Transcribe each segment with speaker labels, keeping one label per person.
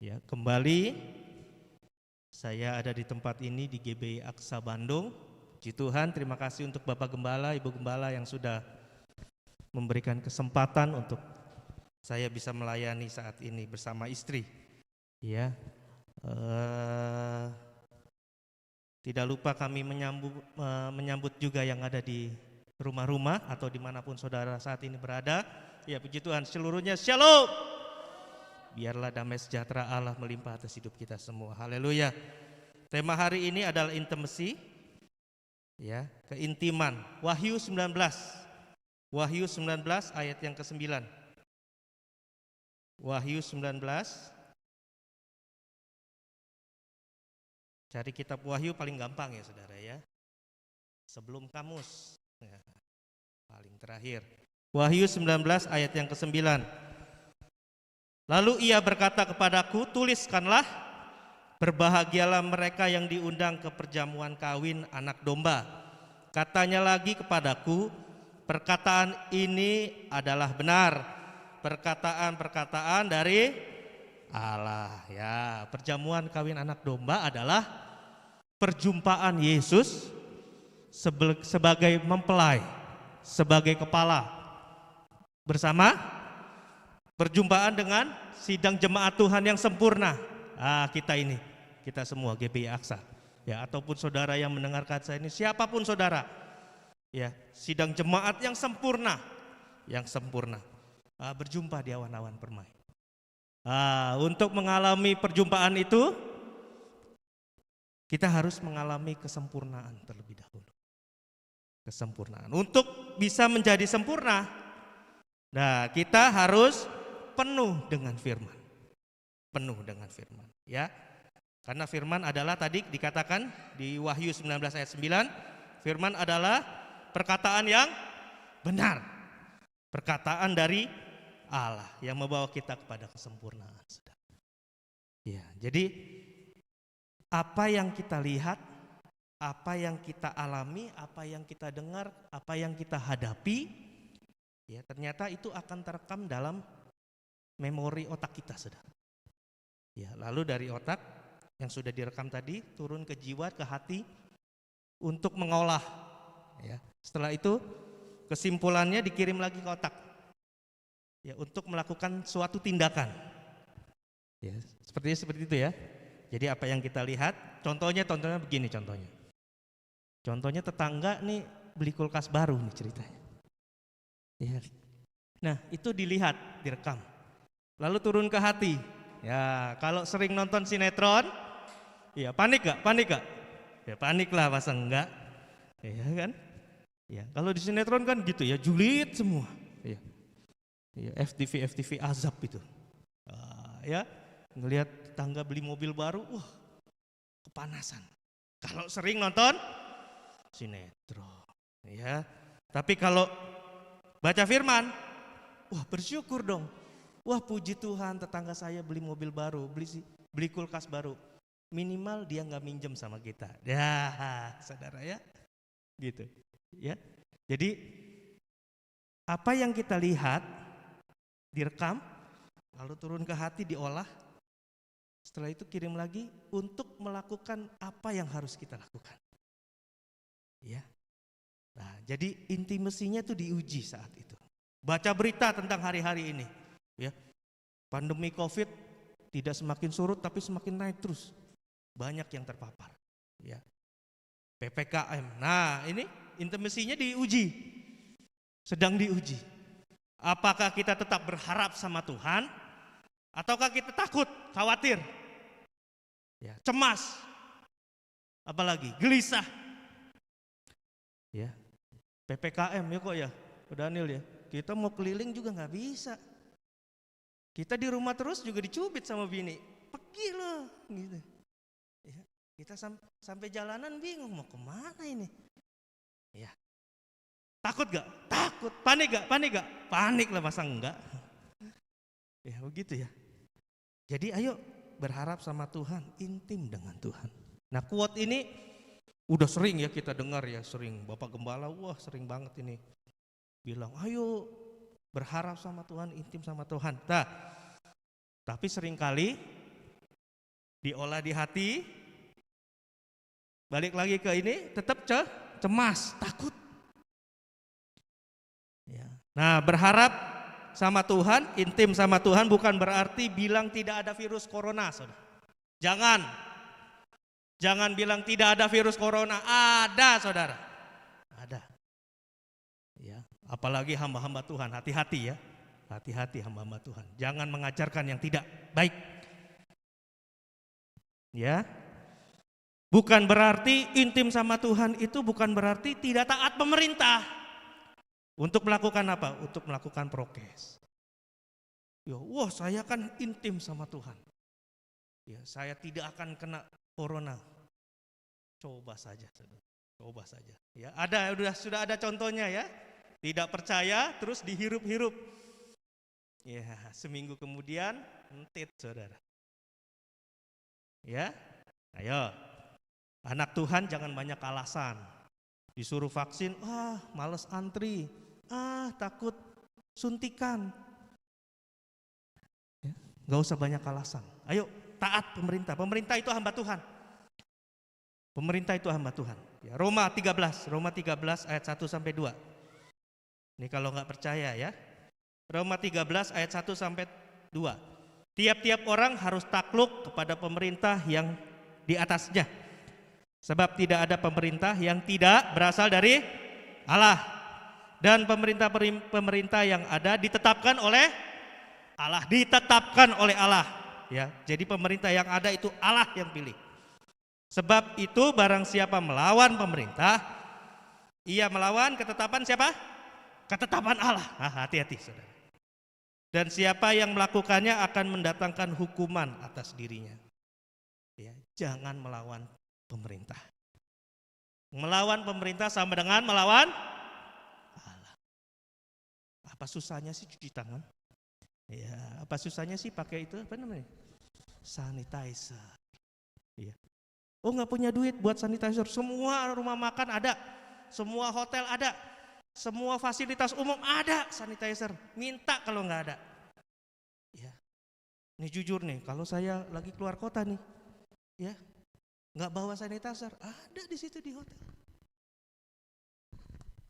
Speaker 1: Ya, kembali saya ada di tempat ini di GBI Aksa Bandung. Puji Tuhan, terima kasih untuk Bapak Gembala, Ibu Gembala yang sudah memberikan kesempatan untuk saya bisa melayani saat ini bersama istri. Ya, tidak lupa kami menyambut juga yang ada di rumah-rumah atau dimanapun saudara saat ini berada. Ya, puji Tuhan, seluruhnya shalom. Biarlah damai sejahtera Allah melimpah atas hidup kita semua. Haleluya. Tema hari ini adalah intimacy. Ya, keintiman. Wahyu 19. Wahyu 19 ayat yang ke-9. Wahyu 19. Cari kitab Wahyu paling gampang ya saudara ya. Sebelum kamus. Ya, paling terakhir. Wahyu 19 ayat yang ke-9. Lalu ia berkata kepadaku, tuliskanlah, berbahagialah mereka yang diundang ke perjamuan kawin anak domba. Katanya lagi kepadaku, perkataan ini adalah benar, perkataan-perkataan dari Allah. Ya, perjamuan kawin anak domba adalah perjumpaan Yesus sebagai mempelai, sebagai kepala, bersama perjumpaan dengan sidang jemaat Tuhan yang sempurna. Kita semua GBI Aksa, ya, ataupun saudara yang mendengarkan saya ini, siapapun saudara, ya, sidang jemaat yang sempurna, berjumpa di awan-awan permai. Untuk mengalami perjumpaan itu, kita harus mengalami kesempurnaan terlebih dahulu. Kesempurnaan. Untuk bisa menjadi sempurna, nah, kita harus penuh dengan firman. Penuh dengan firman, ya. Karena firman adalah tadi dikatakan di Wahyu 19 ayat 9, firman adalah perkataan yang benar. Perkataan dari Allah yang membawa kita kepada kesempurnaan. Ya, jadi apa yang kita lihat, apa yang kita alami, apa yang kita dengar, apa yang kita hadapi, ya, ternyata itu akan terekam dalam memori otak kita, saudara. Ya, lalu dari otak yang sudah direkam tadi turun ke jiwa, ke hati untuk mengolah. Ya, setelah itu kesimpulannya dikirim lagi ke otak. Ya, untuk melakukan suatu tindakan. Ya, seperti itu ya. Jadi apa yang kita lihat, contohnya begini contohnya. Contohnya tetangga nih beli kulkas baru nih ceritanya. Ya. Nah, itu dilihat, direkam. Lalu turun ke hati. Ya, kalau sering nonton sinetron, ya panik gak? Ya panik lah, masa enggak? Ya kan? Ya, kalau di sinetron kan gitu ya, julid semua. Ya, ya, FTV azab itu. Ya, ngelihat tetangga beli mobil baru, wah, kepanasan. Kalau sering nonton sinetron, ya. Tapi kalau baca firman, wah, bersyukur dong. Wah, puji Tuhan, tetangga saya beli mobil baru, beli kulkas baru. Minimal dia nggak minjem sama kita. Ya, saudara ya, gitu. Ya, jadi apa yang kita lihat direkam, lalu turun ke hati, diolah. Setelah itu kirim lagi untuk melakukan apa yang harus kita lakukan. Ya, nah, jadi intimasinya itu diuji saat itu. Baca berita tentang hari-hari ini. Ya, pandemi COVID tidak semakin surut tapi semakin naik terus. Banyak yang terpapar. Ya, PPKM. Nah, ini intimasinya diuji. Sedang diuji. Apakah kita tetap berharap sama Tuhan ataukah kita takut, khawatir, ya, cemas, apalagi gelisah. Ya, PPKM ya kok ya, udah Daniel ya. Kita mau keliling juga nggak bisa. Kita di rumah terus juga dicubit sama bini. Pergi loh, gitu. Ya, kita sampai jalanan bingung mau kemana ini. Ya, takut gak? Takut. Panik gak? Panik lah, masa enggak. Ya begitu ya. Jadi ayo berharap sama Tuhan, intim dengan Tuhan. Nah, quote ini udah sering ya kita dengar ya, sering. Bapak Gembala, wah sering banget ini bilang, ayo berharap sama Tuhan, intim sama Tuhan. Nah, tapi seringkali diolah di hati, balik lagi ke ini, tetap cemas, takut. Ya. Nah, berharap sama Tuhan, intim sama Tuhan bukan berarti bilang tidak ada virus corona, saudara. Jangan bilang tidak ada virus corona, ada saudara, ada. Ya, apalagi hamba-hamba Tuhan, hati-hati ya, hati-hati hamba-hamba Tuhan. Jangan mengajarkan yang tidak baik. Ya, bukan berarti intim sama Tuhan itu bukan berarti tidak taat pemerintah. Untuk melakukan apa? Untuk melakukan prokes. Ya, wah saya kan intim sama Tuhan. Ya, saya tidak akan kena corona. Coba saja, coba saja. Ya, sudah ada contohnya ya. Tidak percaya, terus dihirup-hirup. Ya, seminggu kemudian entit saudara. Ya, ayo, anak Tuhan jangan banyak alasan. Disuruh vaksin, males antri, takut suntikan. Ya, gak usah banyak alasan. Ayo, taat pemerintah. Pemerintah itu hamba Tuhan. Pemerintah itu hamba Tuhan. Ya, Roma 13 ayat 1 sampai 2. Ini kalau nggak percaya ya. Roma 13 ayat 1 sampai 2. Tiap-tiap orang harus takluk kepada pemerintah yang di atasnya. Sebab tidak ada pemerintah yang tidak berasal dari Allah. Dan pemerintah yang ada ditetapkan oleh Allah, Ya, jadi pemerintah yang ada itu Allah yang pilih. Sebab itu barang siapa melawan pemerintah, ia melawan ketetapan siapa? Ketetapan Allah. Hati-hati saudara. Dan siapa yang melakukannya akan mendatangkan hukuman atas dirinya. Ya, jangan melawan pemerintah. Melawan pemerintah sama dengan melawan Allah. Apa susahnya sih cuci tangan? Ya, apa susahnya sih pakai itu apa namanya? Sanitizer. Ya. Oh, nggak punya duit buat sanitizer. Semua rumah makan ada, semua hotel ada. Semua fasilitas umum ada sanitizer, minta kalau nggak ada. Ya, ini jujur nih, kalau saya lagi keluar kota nih, ya, nggak bawa sanitizer, ada di situ di hotel.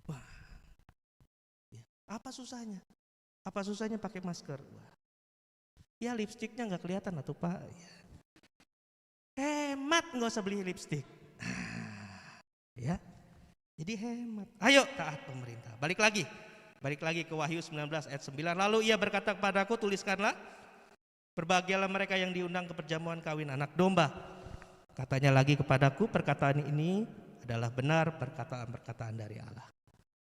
Speaker 1: Wah, ya, apa susahnya? Apa susahnya pakai masker? Wah, ya lipstiknya nggak kelihatan atau Pak? Ya. Hemat, nggak usah beli lipstik. Ya. Jadi hemat. Ayo taat pemerintah. Balik lagi ke Wahyu 19 ayat 9. Lalu ia berkata kepadaku, tuliskanlah, berbahagialah mereka yang diundang ke perjamuan kawin anak domba. Katanya lagi kepadaku, perkataan ini adalah benar perkataan-perkataan dari Allah.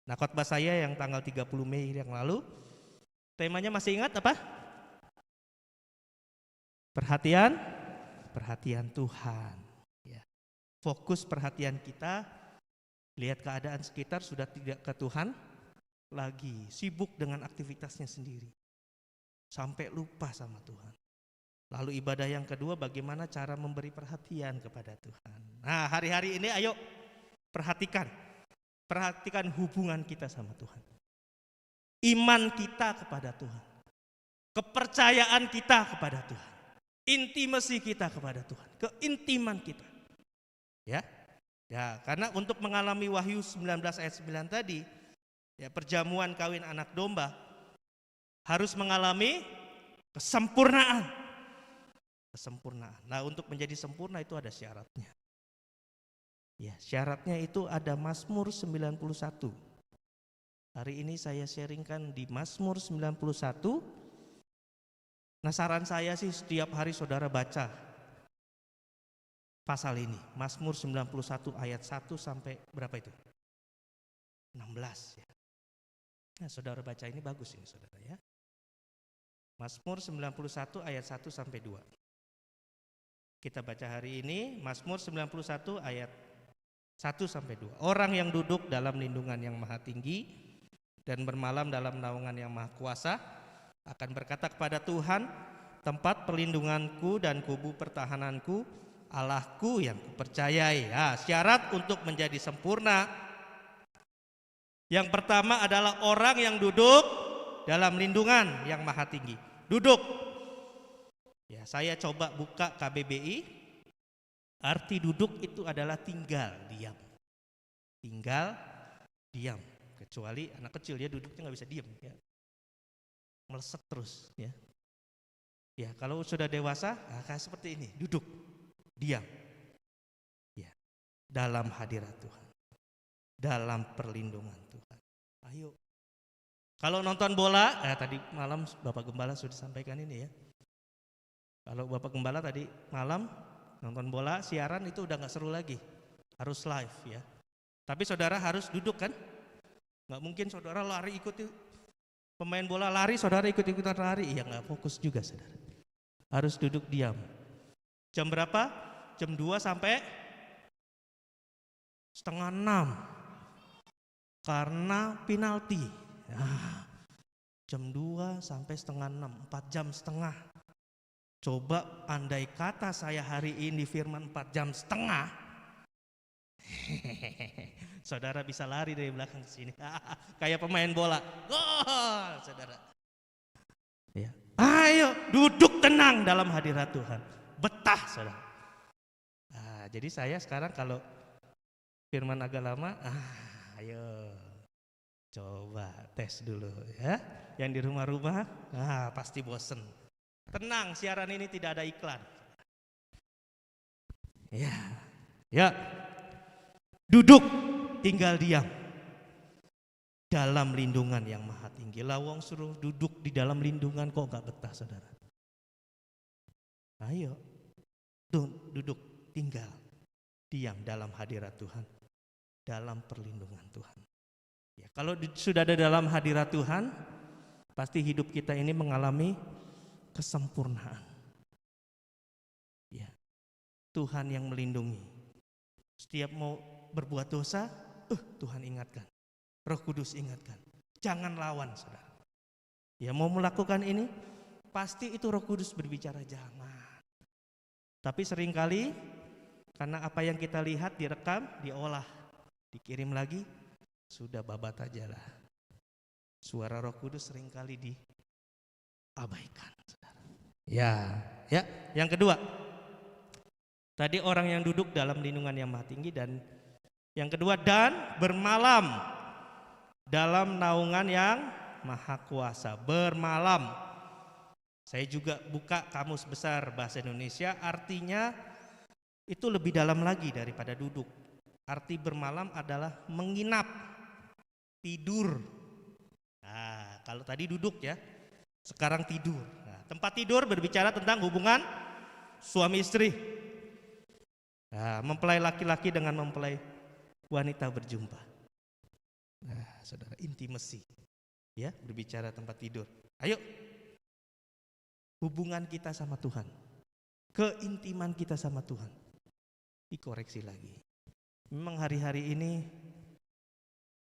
Speaker 1: Nah, khotbah saya yang tanggal 30 Mei yang lalu, temanya masih ingat apa? Perhatian Tuhan. Ya. Fokus perhatian kita. Lihat keadaan sekitar sudah tidak ke Tuhan lagi, sibuk dengan aktivitasnya sendiri. Sampai lupa sama Tuhan. Lalu ibadah yang kedua, bagaimana cara memberi perhatian kepada Tuhan. Nah, hari-hari ini ayo perhatikan hubungan kita sama Tuhan. Iman kita kepada Tuhan. Kepercayaan kita kepada Tuhan. Intimasi kita kepada Tuhan. Keintiman kita. Ya. Ya, karena untuk mengalami Wahyu 19 ayat 9 tadi, ya, perjamuan kawin anak domba harus mengalami kesempurnaan. Nah, untuk menjadi sempurna itu ada syaratnya. Ya, syaratnya itu ada Mazmur 91. Hari ini saya sharingkan di Mazmur 91. Nah, saran saya sih setiap hari saudara baca pasal ini, Mazmur 91 ayat 1 sampai berapa itu? 16 ya. Nah, saudara baca ini bagus ini saudara ya. Mazmur 91 ayat 1 sampai 2. Kita baca hari ini Mazmur 91 ayat 1 sampai 2. Orang yang duduk dalam lindungan yang maha tinggi dan bermalam dalam naungan yang maha kuasa akan berkata kepada Tuhan, tempat perlindunganku dan kubu pertahananku, Allahku yang kupercayai. Ya, syarat untuk menjadi sempurna yang pertama adalah orang yang duduk dalam lindungan yang maha tinggi. Duduk. Ya, saya coba buka KBBI, arti duduk itu adalah tinggal diam. Tinggal diam. Kecuali anak kecil, dia duduknya nggak bisa diam, ya. Meleset terus, ya. Ya, kalau sudah dewasa, kayak seperti ini, duduk, diam. Ya, dalam hadirat Tuhan, dalam perlindungan Tuhan. Ayo. Kalau nonton bola, tadi malam Bapak Gembala sudah sampaikan ini, ya. Kalau Bapak Gembala tadi malam nonton bola, siaran itu udah nggak seru lagi, harus live, ya. Tapi saudara harus duduk kan? Nggak mungkin saudara lari ikut pemain bola lari, saudara ikut-ikutan lari, ya nggak fokus juga saudara. Harus duduk diam. Jam berapa? Jam 2 sampai setengah 6 karena penalti. Jam 2 sampai setengah 6, 4 jam setengah. Coba andai kata saya hari ini firman 4 jam setengah, saudara bisa lari dari belakang ke sini. Kayak pemain bola. Gol, saudara. Ya. Ayo duduk tenang dalam hadirat Tuhan. Betah, saudara. Jadi saya sekarang kalau firman agak lama, ayo coba tes dulu, ya. Yang di rumah-rumah, pasti bosen. Tenang, siaran ini tidak ada iklan. Ya, ya. Duduk, tinggal diam. Dalam lindungan yang maha tinggi. Lawang suruh duduk di dalam lindungan, kok gak betah saudara? Ayo, duduk, tinggal. Diam dalam hadirat Tuhan. Dalam perlindungan Tuhan. Ya, kalau sudah ada dalam hadirat Tuhan, pasti hidup kita ini mengalami kesempurnaan. Ya, Tuhan yang melindungi. Setiap mau berbuat dosa, Tuhan ingatkan. Roh Kudus ingatkan. Jangan lawan, saudara. Ya, mau melakukan ini, pasti itu Roh Kudus berbicara jangan. Tapi seringkali karena apa yang kita lihat direkam, diolah, dikirim lagi, sudah babat aja lah. Suara Roh Kudus seringkali diabaikan, saudara. Ya. Yang kedua, tadi orang yang duduk dalam lindungan yang maha tinggi, dan yang kedua, dan bermalam dalam naungan yang maha kuasa. Bermalam. Saya juga buka Kamus Besar Bahasa Indonesia, artinya itu lebih dalam lagi daripada duduk. Arti bermalam adalah menginap, tidur. Kalau tadi duduk, ya, sekarang tidur. Tempat tidur berbicara tentang hubungan suami istri. Mempelai laki-laki dengan mempelai wanita berjumpa. Saudara, intimacy, ya, berbicara tempat tidur. Ayo, hubungan kita sama Tuhan, keintiman kita sama Tuhan, dikoreksi lagi. Memang hari-hari ini,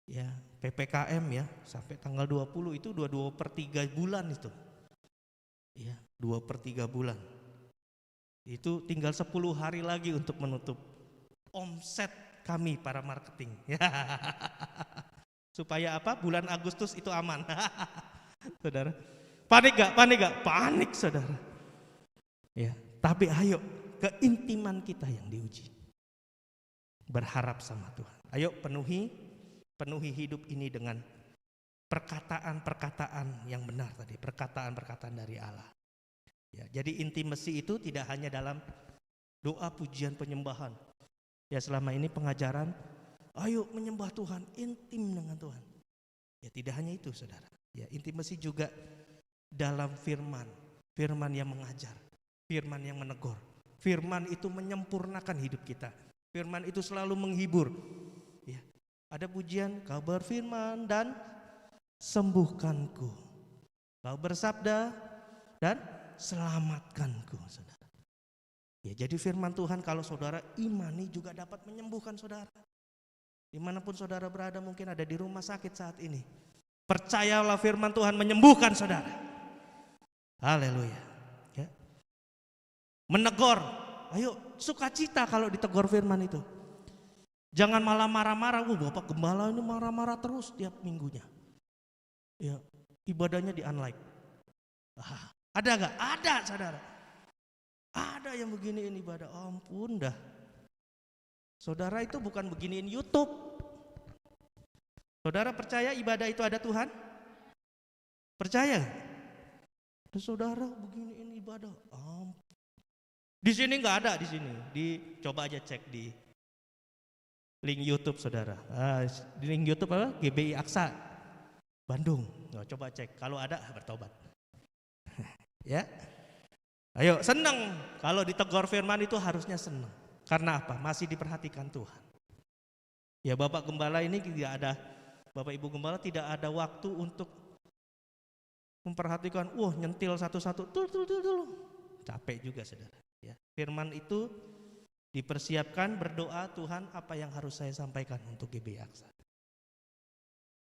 Speaker 1: ya, PPKM, ya, sampai tanggal 20 itu 2/3 bulan itu. Ya, 2/3 bulan. Itu tinggal 10 hari lagi untuk menutup omset kami para marketing. Supaya apa? Bulan Agustus itu aman. Saudara, panik gak? Panik, saudara. Ya, tapi ayo, keintiman kita yang diuji. Berharap sama Tuhan. Ayo penuhi hidup ini dengan perkataan-perkataan yang benar tadi, perkataan-perkataan dari Allah. Ya, jadi intimasi itu tidak hanya dalam doa, pujian, penyembahan. Ya, selama ini pengajaran, ayo menyembah Tuhan, intim dengan Tuhan. Ya, tidak hanya itu, saudara. Ya, intimasi juga dalam firman yang mengajar, firman yang menegur. Firman itu menyempurnakan hidup kita. Firman itu selalu menghibur. Ya, ada pujian, kau berfirman dan sembuhkanku. Kau bersabda dan selamatkanku, saudara. Ya, jadi firman Tuhan kalau saudara imani juga dapat menyembuhkan saudara. Dimanapun saudara berada, mungkin ada di rumah sakit saat ini, percayalah firman Tuhan menyembuhkan saudara. Haleluya. Ya. Menegur, ayo sukacita kalau ditegur firman itu. Jangan malah marah-marah. Bapak Gembala ini marah-marah terus tiap minggunya. Ya, ibadahnya di unlike. Ada gak? Ada, saudara. Ada yang beginiin ibadah, ampun dah. Saudara, itu bukan beginiin YouTube. Saudara percaya ibadah itu ada Tuhan? Percaya? Saudara beginiin ibadah, ampun. Di sini nggak ada, di sini. Coba aja cek di link YouTube saudara. Di link YouTube apa? GBI Aksa Bandung. Coba cek. Kalau ada bertobat. Ya. Ayo, senang. Kalau ditegur firman itu harusnya senang. Karena apa? Masih diperhatikan Tuhan. Ya, Bapak Gembala ini tidak ada, Bapak Ibu Gembala tidak ada waktu untuk memperhatikan, nyentil satu-satu, capek juga saudara. Ya, firman itu dipersiapkan, berdoa, Tuhan apa yang harus saya sampaikan untuk GBI Aksa.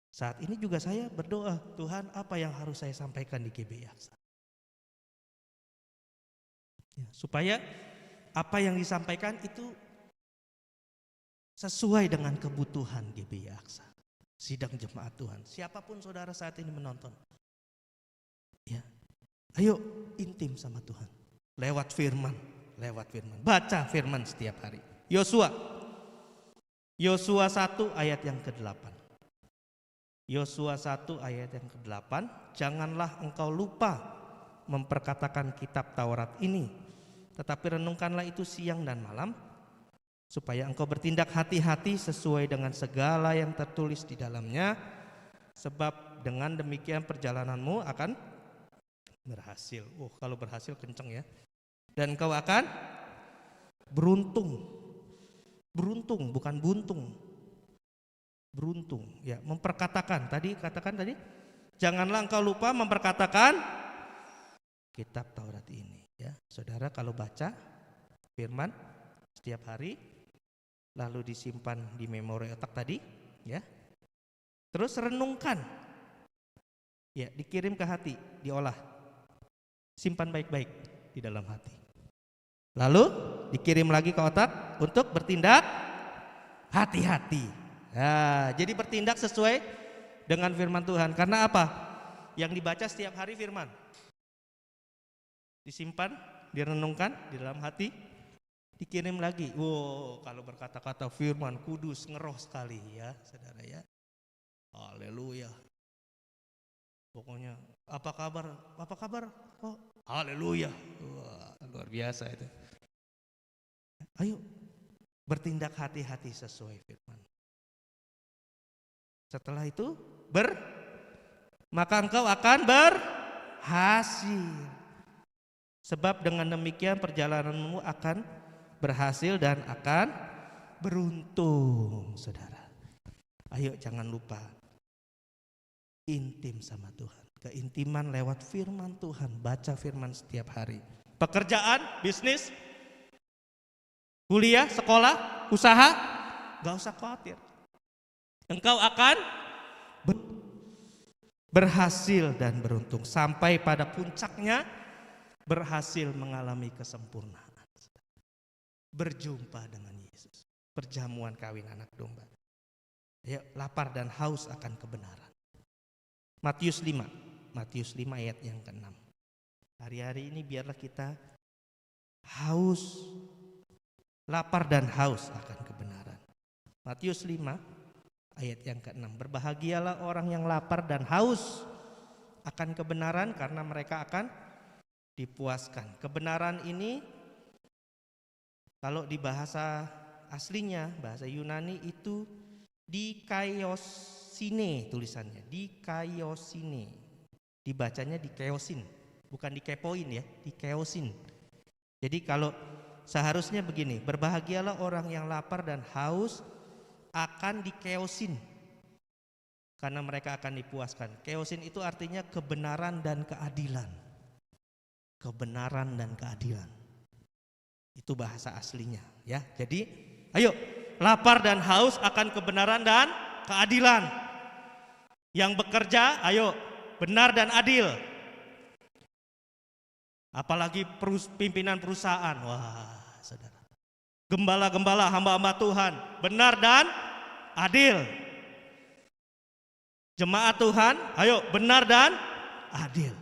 Speaker 1: Saat ini juga saya berdoa, Tuhan apa yang harus saya sampaikan di GBI Aksa. Ya, supaya apa yang disampaikan itu sesuai dengan kebutuhan GBI Aksa, sidang jemaat Tuhan. Siapapun saudara saat ini menonton, ya, ayo intim sama Tuhan lewat firman. Baca firman setiap hari. Yosua 1 ayat yang ke-8. Yosua 1 ayat yang ke-8, janganlah engkau lupa memperkatakan kitab Taurat ini, tetapi renungkanlah itu siang dan malam, supaya engkau bertindak hati-hati sesuai dengan segala yang tertulis di dalamnya, sebab dengan demikian perjalananmu akan berhasil. Kalau berhasil kenceng ya. Dan engkau akan beruntung bukan buntung. Beruntung ya, memperkatakan katakan tadi janganlah engkau lupa memperkatakan kitab Taurat ini ya. Saudara kalau baca firman setiap hari lalu disimpan di memori otak tadi ya. Terus renungkan. Ya, dikirim ke hati, diolah. Simpan baik-baik di dalam hati. Lalu dikirim lagi ke otak untuk bertindak hati-hati. Nah, jadi bertindak sesuai dengan firman Tuhan. Karena apa? Yang dibaca setiap hari firman. Disimpan, direnungkan di dalam hati, dikirim lagi. Kalau berkata-kata firman kudus, ngeroh sekali ya, saudara ya. Haleluya. Pokoknya apa kabar? Haleluya. Luar biasa itu. Ayo bertindak hati-hati sesuai firman. Setelah itu maka engkau akan berhasil. Sebab dengan demikian perjalananmu akan berhasil dan akan beruntung, saudara. Ayo jangan lupa intim sama Tuhan. Keintiman lewat firman Tuhan, baca firman setiap hari. Pekerjaan, bisnis, kuliah, sekolah, usaha, gak usah khawatir. Engkau akan berhasil dan beruntung. Sampai pada puncaknya berhasil mengalami kesempurnaan. Berjumpa dengan Yesus. Perjamuan kawin anak domba. Ya, lapar dan haus akan kebenaran. Matius 5 ayat yang ke-6. Hari-hari ini biarlah kita haus, lapar dan haus akan kebenaran. Matius 5 ayat yang ke-6. Berbahagialah orang yang lapar dan haus akan kebenaran, karena mereka akan dipuaskan. Kebenaran ini kalau di bahasa aslinya, bahasa Yunani itu dikaiosine tulisannya, dikaiosine. Dibacanya dikeosin, bukan dikepoin ya, dikeosin. Jadi kalau seharusnya begini, berbahagialah orang yang lapar dan haus akan dikeosin, karena mereka akan dipuaskan. Keosin itu artinya kebenaran dan keadilan. Kebenaran dan keadilan. Itu bahasa aslinya ya. Jadi ayo, lapar dan haus akan kebenaran dan keadilan. Yang bekerja, ayo benar dan adil. Apalagi pimpinan perusahaan. Wah, saudara. Gembala-gembala, hamba-hamba Tuhan, benar dan adil. Jemaat Tuhan, ayo benar dan adil.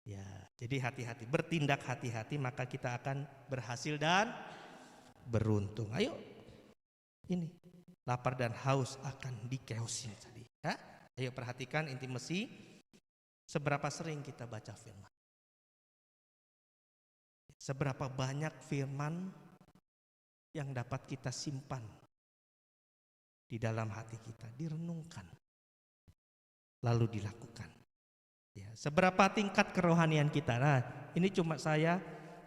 Speaker 1: Ya, Jadi hati-hati, bertindak hati-hati, maka kita akan berhasil dan beruntung. Ayo, ini lapar dan haus akan dikeosin tadi. Ya? Ayo perhatikan intimasi, seberapa sering kita baca firman. Seberapa banyak firman yang dapat kita simpan di dalam hati kita, direnungkan, lalu dilakukan. Ya, seberapa tingkat kerohanian kita. Nah, ini cuma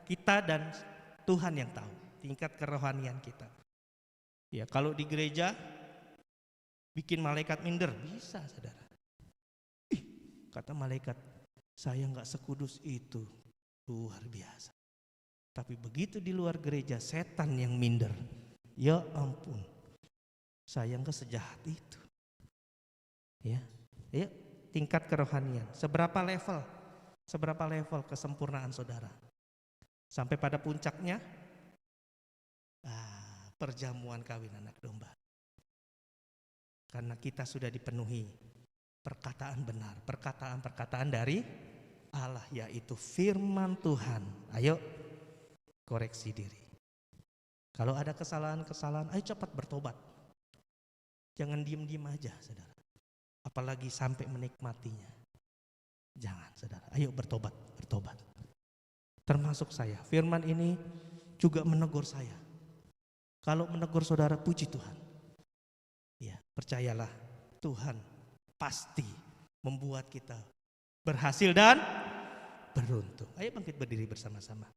Speaker 1: kita dan Tuhan yang tahu tingkat kerohanian kita. Ya, kalau di gereja bikin malaikat minder bisa, saudara. Kata malaikat, saya nggak sekudus itu, luar biasa. Tapi begitu di luar gereja, setan yang minder. Ya ampun, saya nggak sejahat itu. Ya, tingkat kerohanian. Seberapa level kesempurnaan saudara? Sampai pada puncaknya, perjamuan kawin anak domba. Karena kita sudah dipenuhi perkataan benar, perkataan dari Allah, yaitu firman Tuhan. Ayo koreksi diri. Kalau ada kesalahan-kesalahan, ayo cepat bertobat. Jangan diem-diem aja, saudara. Apalagi sampai menikmatinya. Jangan, saudara. Ayo bertobat. Termasuk saya. Firman ini juga menegur saya. Kalau menegur saudara, puji Tuhan. Ya, percayalah, Tuhan pasti membuat kita berhasil dan beruntung. Ayo bangkit berdiri bersama-sama.